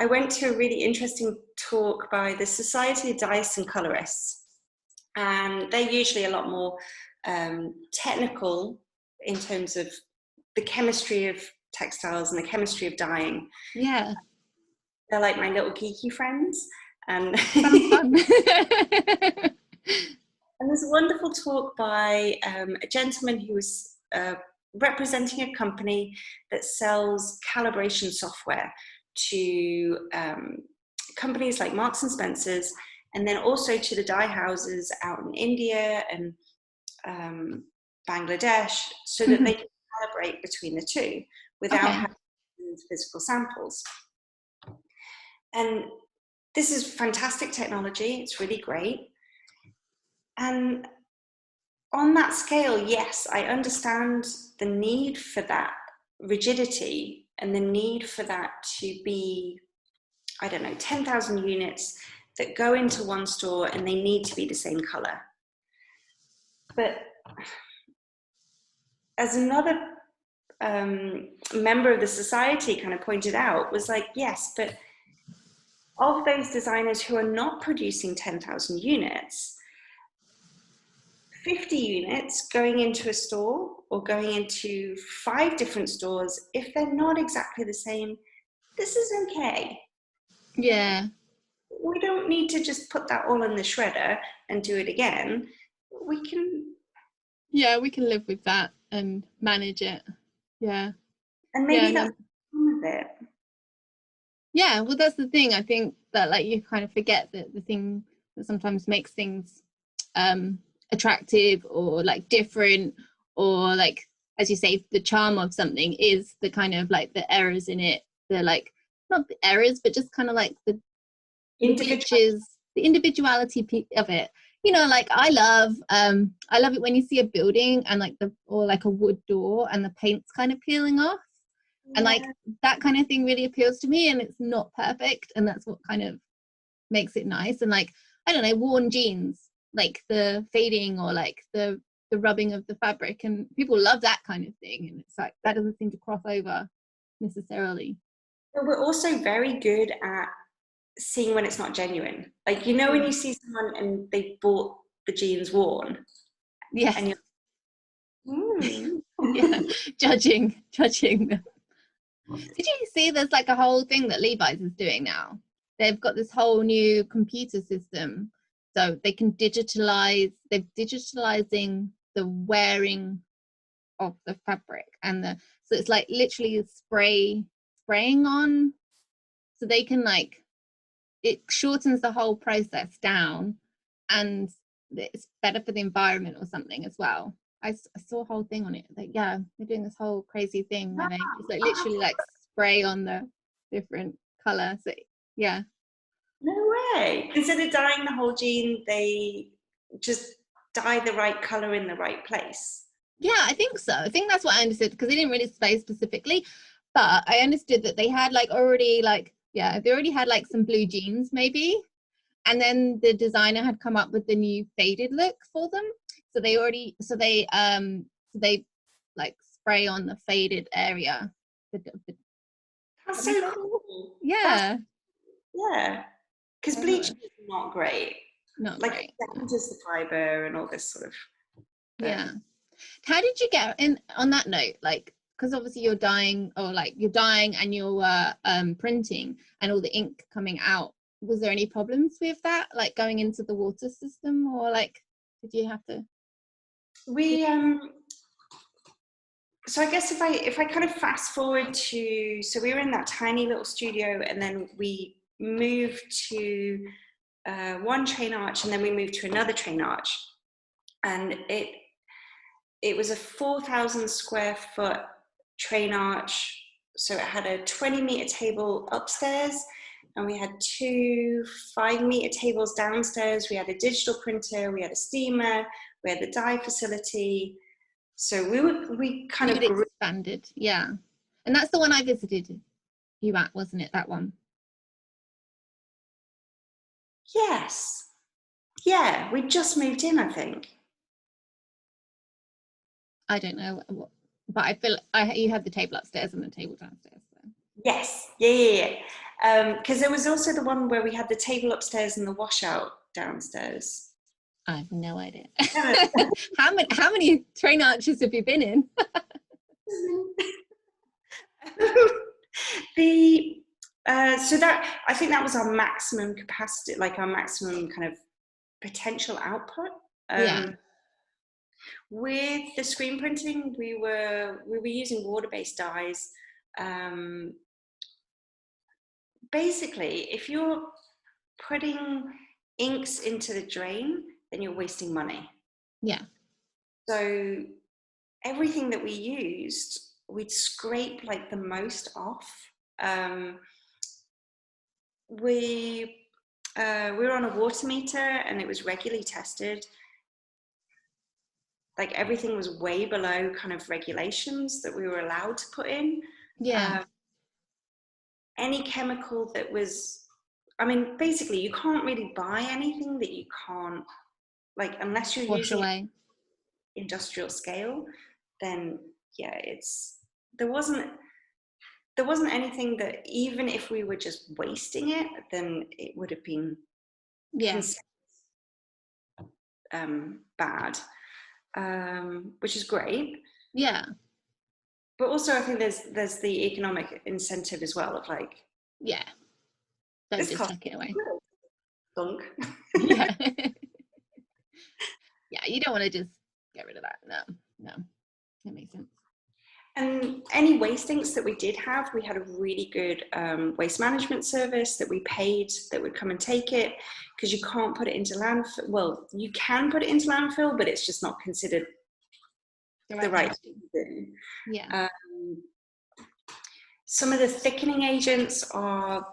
I went to a really interesting talk by the Society of Dyes and Colorists, and they're usually a lot more technical in terms of the chemistry of textiles and the chemistry of dyeing. Yeah. They're like my little geeky friends. And Sounds fun. And there's a wonderful talk by a gentleman who was representing a company that sells calibration software to companies like Marks and Spencer's, and then also to the dye houses out in India and Bangladesh, so that they can calibrate between the two without having physical samples. And this is fantastic technology. It's really great. And on that scale, yes, I understand the need for that rigidity and the need for that to be, I don't know, 10,000 units that go into one store and they need to be the same color. But as another member of the society kind of pointed out, was like, yes, but of those designers who are not producing 10,000 units, 50 units going into a store or going into 5 different stores, if they're not exactly the same, this is okay. Yeah. We don't need to just put that all in the shredder and do it again. We can... Yeah, we can live with that and manage it. Yeah. And maybe that's some of it. Yeah, well, that's the thing. I think that, like, you kind of forget that the thing that sometimes makes things attractive or like different, or like, as you say, the charm of something is the kind of like the errors in it. They're like, not the errors, but just kind of like the glitches, the individuality of it. You know, like I love it when you see a building and like or like a wood door and the paint's kind of peeling off. Yeah. And like that kind of thing really appeals to me, and it's not perfect, and that's what kind of makes it nice. And like, I don't know, worn jeans, like the fading or like the rubbing of the fabric, and people love that kind of thing, and it's like that doesn't seem to cross over necessarily. But we're also very good at seeing when it's not genuine. Like, you know, when you see someone and they bought the jeans worn. Yes. And you're yeah, judging them. Did you see there's like a whole thing that Levi's is doing now? They've got this whole new computer system, so they can they're digitalizing the wearing of the fabric, and so it's like literally spraying on, so they can like, it shortens the whole process down, and it's better for the environment or something as well. I saw a whole thing on it. Like, yeah, they're doing this whole crazy thing where they just like literally like spray on the different color. So yeah. No way. Instead of dyeing the whole jean, they just dye the right color in the right place. Yeah, I think so. I think that's what I understood, because they didn't really say specifically, but I understood that they had like already like, yeah, they already had like some blue jeans maybe, and then the designer had come up with the new faded look for them. So they like spray on the faded area. That's so cool. Yeah. Yeah. Because bleach is not great. Not like great. It damages the fiber and all this sort of. Yeah. How did you get in on that note? Like, because obviously you're dyeing and you're printing and all the ink coming out. Was there any problems with that, like going into the water system, or like did you have to? So I guess if I kind of fast forward to, so we were in that tiny little studio, and then we moved to one train arch, and then we moved to another train arch, and it was a 4,000 square foot train arch. So it had a 20-meter table upstairs, and we had 2 5-meter tables downstairs. We had a digital printer, we had a steamer, we had the dye facility. So we kind of expanded, yeah. And that's the one I visited you at, wasn't it? That one. Yes. Yeah, we just moved in, I think. I don't know what, but I feel you had the table upstairs and the table downstairs. So. Yes, yeah. Because there was also the one where we had the table upstairs and the washout downstairs. I have no idea. How many train arches have you been in? So that, I think that was our maximum capacity, like our maximum kind of potential output. Yeah. With the screen printing, we were using water-based dyes. Basically, if you're putting inks into the drain, then you're wasting money. Yeah. So everything that we used, we'd scrape like the most off. We were on a water meter and it was regularly tested. Like everything was way below kind of regulations that we were allowed to put in. Yeah. Any chemical that was, I mean, basically you can't really buy anything that you can't, like, unless you're Wash using away. industrial scale, then yeah, there wasn't anything that, even if we were just wasting it, then it would have been bad, which is great. Yeah. But also I think there's the economic incentive as well of like, yeah, don't just chuck it away. Dunk. Yeah. Yeah, you don't want to just get rid of that. No, that makes sense. And any waste inks that we did have, we had a really good waste management service that we paid that would come and take it, because you can't put it into landfill. Well, you can put it into landfill, but it's just not considered the right thing to do. Yeah. Some of the thickening agents are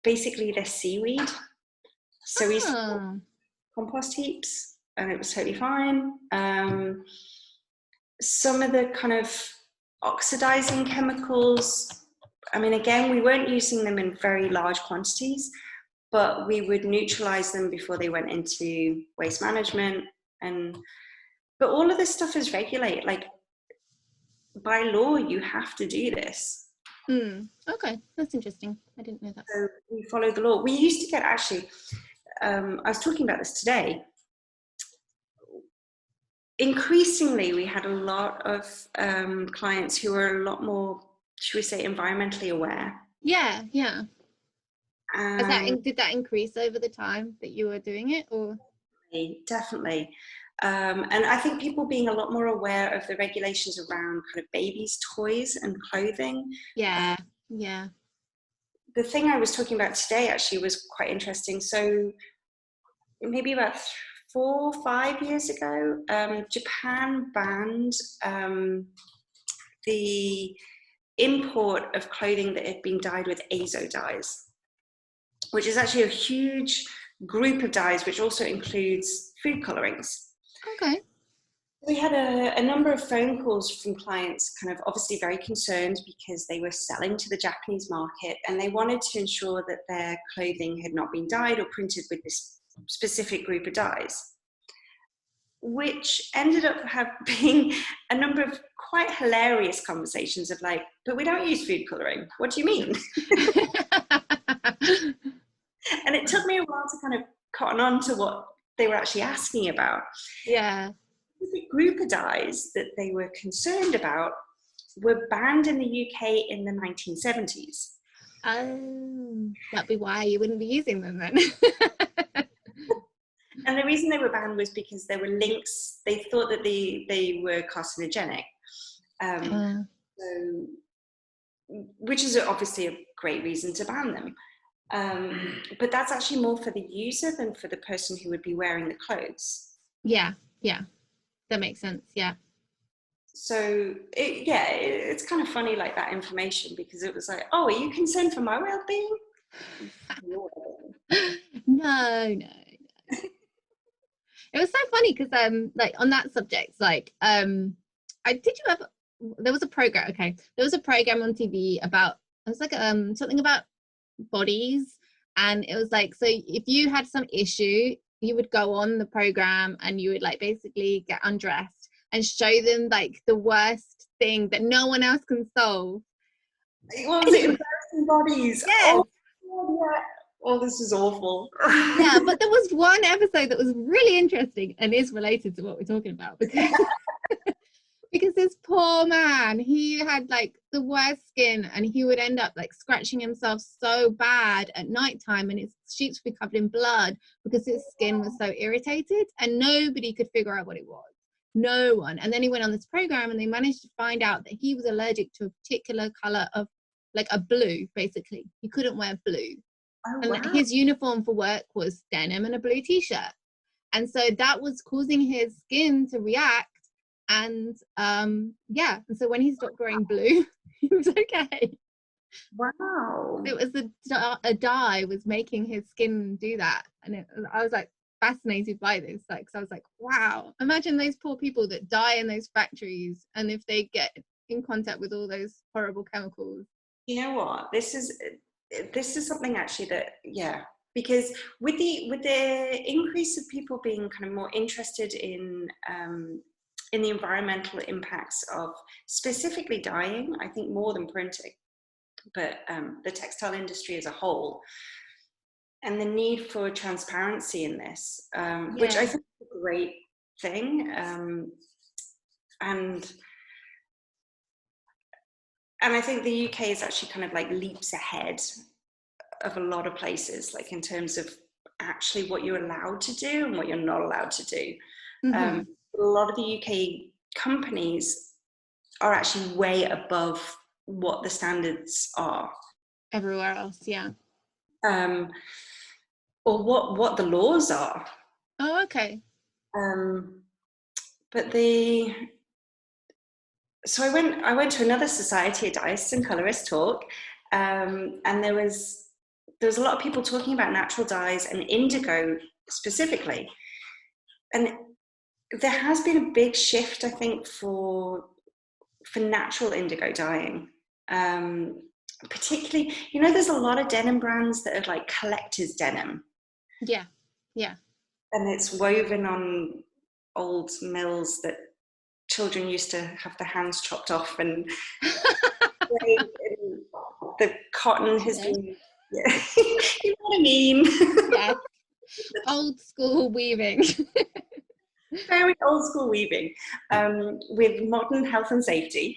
basically they're seaweed. So we used to compost heaps and it was totally fine. Some of the kind of oxidizing chemicals, I mean, again, we weren't using them in very large quantities, but we would neutralize them before they went into waste management. But all of this stuff is regulated. Like, by law, you have to do this. Okay, that's interesting. I didn't know that. So we follow the law. We used to get, actually, I was talking about this today. Increasingly, we had a lot of clients who were a lot more, should we say, environmentally aware. Yeah. Did that increase over the time that you were doing it, or? Definitely. And I think people being a lot more aware of the regulations around kind of babies' toys and clothing. Yeah. The thing I was talking about today actually was quite interesting. So maybe about 4 or 5 years ago, Japan banned the import of clothing that had been dyed with azo dyes, which is actually a huge group of dyes, which also includes food colorings. Okay. We had a number of phone calls from clients, kind of obviously very concerned because they were selling to the Japanese market and they wanted to ensure that their clothing had not been dyed or printed with this specific group of dyes, which ended up being a number of quite hilarious conversations of like, but we don't use food coloring. What do you mean? And it took me a while to kind of cotton on to what they were actually asking about. Yeah. The group of dyes that they were concerned about were banned in the UK in the 1970s. That'd be why you wouldn't be using them then. And the reason they were banned was because there were links. They thought that they were carcinogenic. So, which is obviously a great reason to ban them. But that's actually more for the user than for the person who would be wearing the clothes. Yeah. That makes sense, yeah. So, it's kind of funny, like, that information, because it was like, oh, are you concerned for my well-being? No. It was so funny because, like, on that subject, like, there was a program on TV about, it was like, something about bodies, and it was like, so if you had some issue, you would go on the program and you would like basically get undressed and show them like the worst thing that no one else can solve. What was it, embarrassing bodies. Yes. Oh, yeah. Oh, this is awful. Yeah, but there was one episode that was really interesting and is related to what we're talking about, because because this poor man, he had like the worst skin, and he would end up like scratching himself so bad at nighttime, and his sheets would be covered in blood because his skin was so irritated, and nobody could figure out what it was. No one. And then he went on this program, and they managed to find out that he was allergic to a particular color of like a blue. Basically, he couldn't wear blue. Oh, And wow. his uniform for work was denim and a blue t-shirt, and so that was causing his skin to react. And and so when he stopped wearing blue, he was okay. Wow. It was a dye was making his skin do that. And I was like fascinated by this, like, so I was like, wow, imagine those poor people that die in those factories, and if they get in contact with all those horrible chemicals. You know what, this is something actually that, because with the increase of people being kind of more interested in the environmental impacts of specifically dyeing, I think more than printing, but the textile industry as a whole, and the need for transparency in this, which I think is a great thing, and I think the UK is actually kind of like leaps ahead of a lot of places, like in terms of actually what you're allowed to do and what you're not allowed to do. Mm-hmm. A lot of the UK companies are actually way above what the standards are Everywhere else, or what the laws are. Oh, okay. But so I went to another society, a dyist and colorist talk, and there was a lot of people talking about natural dyes and indigo specifically, and there has been a big shift, I think, for natural indigo dyeing. Particularly, there's a lot of denim brands that are like collector's denim. Yeah. And it's woven on old mills that children used to have their hands chopped off, and the cotton has been, you know what I mean? Yeah. Old school weaving. Very old school weaving, with modern health and safety.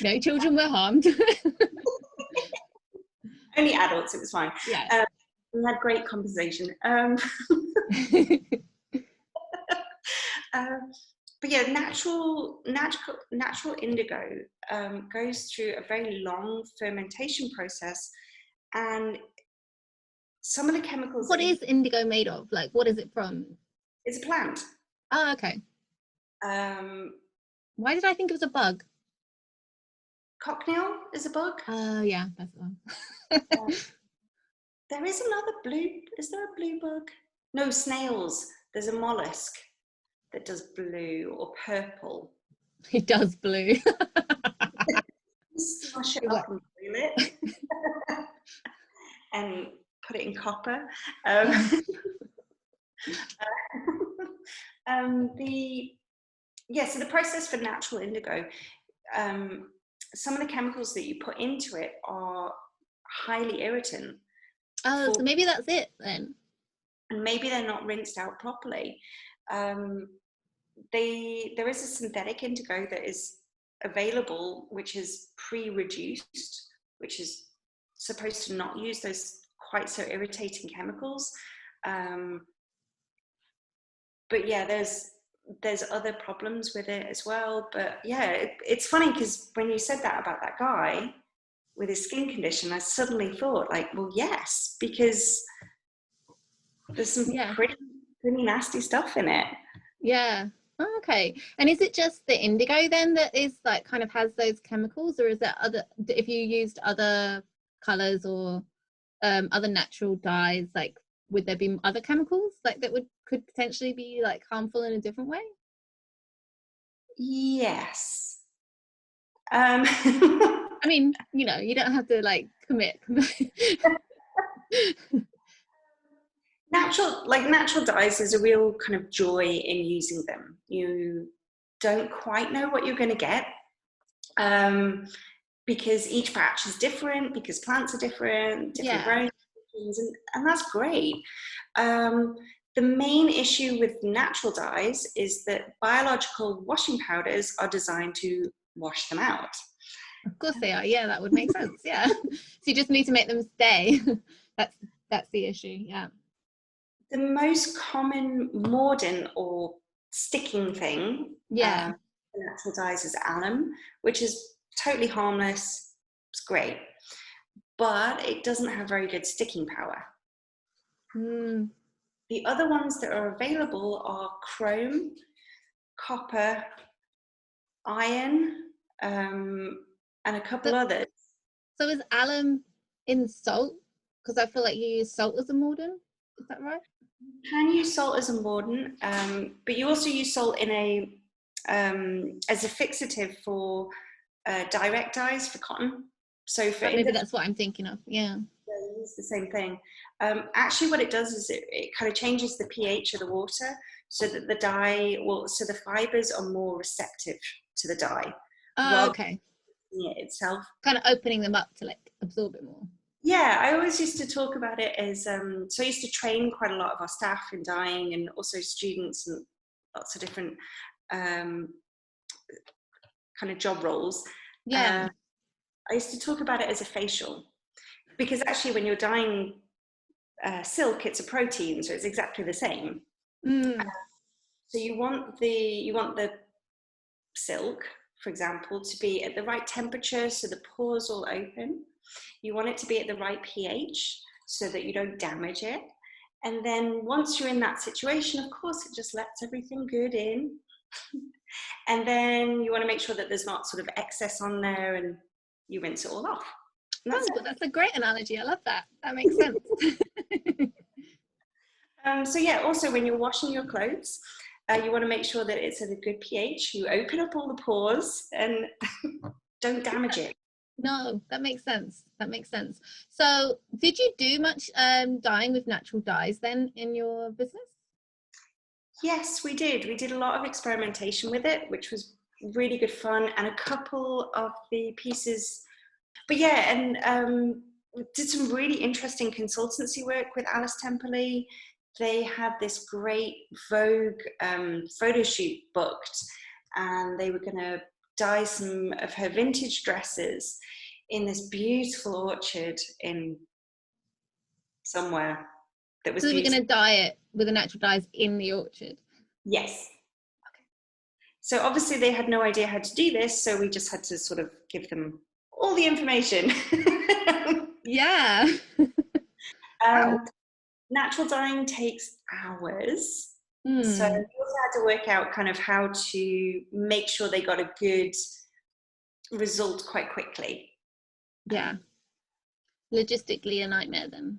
No children were harmed. Only adults, it was fine. Yeah. We had great conversation. But yeah, natural indigo goes through a very long fermentation process, and some of the chemicals. What is indigo made of? Like, what is it from? It's a plant. Oh, okay. Why did I think it was a bug? Cochineal is a bug. Oh, yeah, that's the one. There is another blue. Is there a blue bug? No, snails. There's a mollusk that does blue or purple. It does blue. Smash it up and boil it, and put it in copper. So the process for natural indigo, some of the chemicals that you put into it are highly irritant. Oh, so maybe that's it then. And maybe they're not rinsed out properly. There is a synthetic indigo that is available, which is pre-reduced, which is supposed to not use those quite so irritating chemicals. But yeah, there's other problems with it as well. But yeah, it's funny because when you said that about that guy with his skin condition, I suddenly thought, like, well, yes, because there's some pretty nasty stuff in it. Yeah. Oh, okay. And is it just the indigo then that is like kind of has those chemicals, or is there other, if you used other colors or other natural dyes, like would there be other chemicals like that could potentially be like harmful in a different way? Yes. I mean, you don't have to like commit. Natural dyes is a real kind of joy in using them. You don't quite know what you're going to get, because each batch is different, because plants are different growing conditions, and that's great. The main issue with natural dyes is that biological washing powders are designed to wash them out. Of course they are. Yeah, that would make sense. Yeah. So you just need to make them stay. That's the issue. Yeah. The most common mordant or sticking thing Yeah. in natural dyes is alum, which is totally harmless. It's great, but it doesn't have very good sticking power. The other ones that are available are chrome, copper, iron, and a couple others. So is alum in salt? Because I feel like you use salt as a mordant. Is that right? You can use salt as a mordant, but you also use salt in as a fixative for direct dyes for cotton. So for maybe that's what I'm thinking of. Yeah. It's the same thing. Actually, what it does is it kind of changes the pH of the water so that the dye so the fibers are more receptive to the dye. Oh, okay. It itself. Kind of opening them up to like absorb it more. Yeah, I always used to talk about it as, so I used to train quite a lot of our staff in dyeing and also students and lots of different kind of job roles. Yeah. I used to talk about it as a facial, because actually when you're dyeing silk, it's a protein, so it's exactly the same. So you want the silk, for example, to be at the right temperature so the pores all open. You want it to be at the right pH so that you don't damage it. And then once you're in that situation, of course, it just lets everything good in. And then you want to make sure that there's not sort of excess on there, and you rinse it all off. That's a great analogy. I love that. That makes sense. So yeah, also when you're washing your clothes, you want to make sure that it's at a good pH. You open up all the pores and don't damage it. No, that makes sense. That makes sense. So did you do much dyeing with natural dyes then in your business? Yes, we did. We did a lot of experimentation with it, which was really good fun, and a couple of the pieces. But yeah, and did some really interesting consultancy work with Alice Temperley. They had this great Vogue photo shoot booked, and they were going to dye some of her vintage dresses in this beautiful orchard in somewhere that was. So we're going to dye it with the natural dyes in the orchard? Yes. Okay. So obviously they had no idea how to do this, so we just had to sort of give them all the information. Yeah. Wow. Natural dyeing takes hours. So we also had to work out kind of how to make sure they got a good result quite quickly. Yeah. Logistically a nightmare then.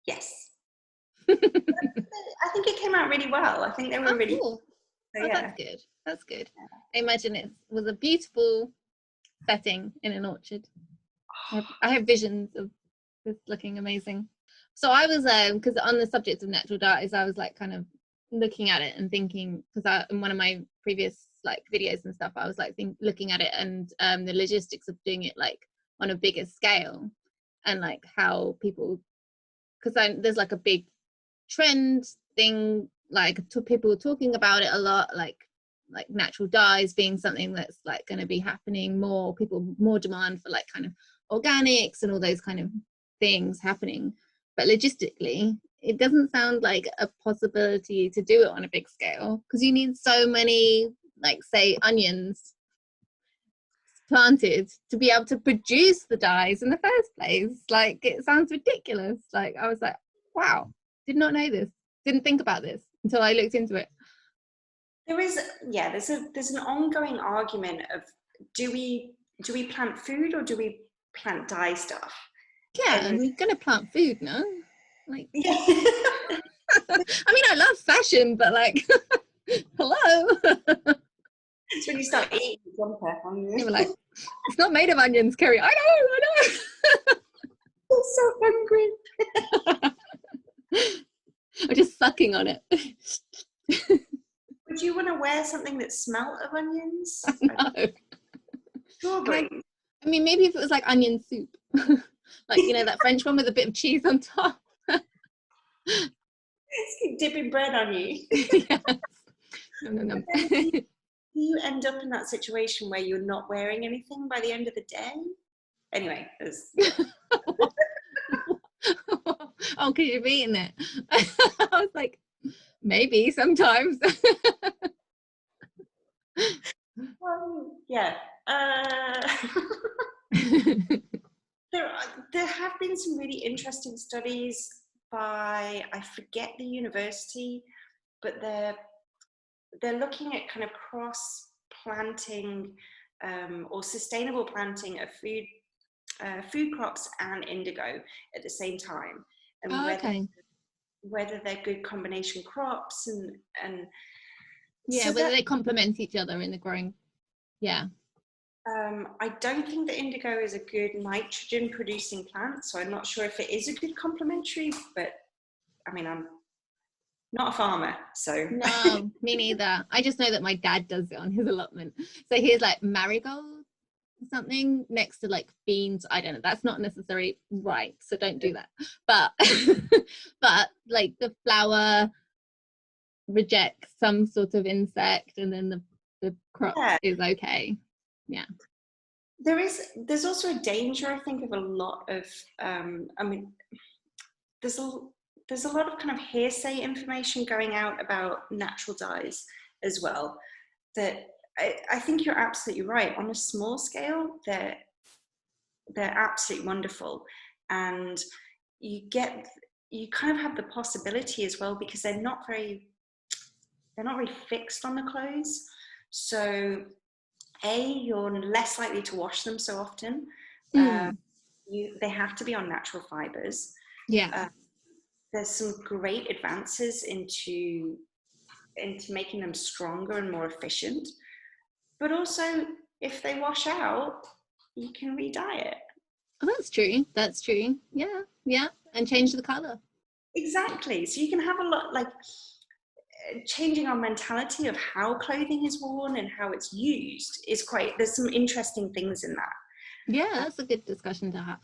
Yes. I think it came out really well. I think they were really cool. So, yeah. That's good. That's good. I imagine it was a beautiful setting in an orchard. I have visions of this looking amazing. So I was because on the subject of natural dyes, I was like kind of looking at it and thinking, because in one of my previous like videos and stuff, I was like looking at it and the logistics of doing it like on a bigger scale, and like how people, because there's like a big trend thing, like people talking about it a lot, like natural dyes being something that's like going to be happening more demand for like kind of organics and all those kind of things happening. But logistically it doesn't sound like a possibility to do it on a big scale, because you need so many, like say onions planted to be able to produce the dyes in the first place. Like it sounds ridiculous. Like I was like, wow, did not know this, didn't think about this until I looked into it. There's an ongoing argument of do we plant food or do we plant dye stuff? Yeah, and we're gonna plant food, no? Like, yeah. I mean, I love fashion, but like, hello. It's when you start eating jumper. You're like, it's not made of onions, Kerry. I know. I'm so hungry. I'm just sucking on it. Would you want to wear something that smelled of onions? No. Strawberries. I mean, maybe if it was like onion soup, like, you know, that French one with a bit of cheese on top. Just keep dipping bread on you. Yes. Nom, nom, nom. Do you end up in that situation where you're not wearing anything by the end of the day? Anyway, oh, because you've eaten it. I was like, maybe sometimes. Yeah. There have been some really interesting studies by, I forget the university, but they're looking at kind of cross planting or sustainable planting of food crops and indigo at the same time, and whether they're good combination crops and yeah, so whether they complement each other in the growing. Yeah. I don't think that indigo is a good nitrogen producing plant, so I'm not sure if it is a good complementary, but I mean, I'm not a farmer, so. No, me neither. I just know that my dad does it on his allotment. So here's like marigold or something next to like beans. I don't know. That's not necessarily right, so don't do that. But but like the flower rejects some sort of insect, and then the crop is okay. Yeah. There's also a danger, I think, of a lot of I mean, there's a lot of kind of hearsay information going out about natural dyes as well, that I think you're absolutely right. On a small scale, they're absolutely wonderful, and you kind of have the possibility as well, because they're not very fixed on the clothes. So you're less likely to wash them so often. They have to be on natural fibers. Yeah. There's some great advances into making them stronger and more efficient. But also, if they wash out, you can re-dye it. Oh, that's true. That's true. Yeah. Yeah. And change the color. Exactly. So you can have a lot, like, changing our mentality of how clothing is worn and how it's used is there's some interesting things in that. Yeah, that's a good discussion to have.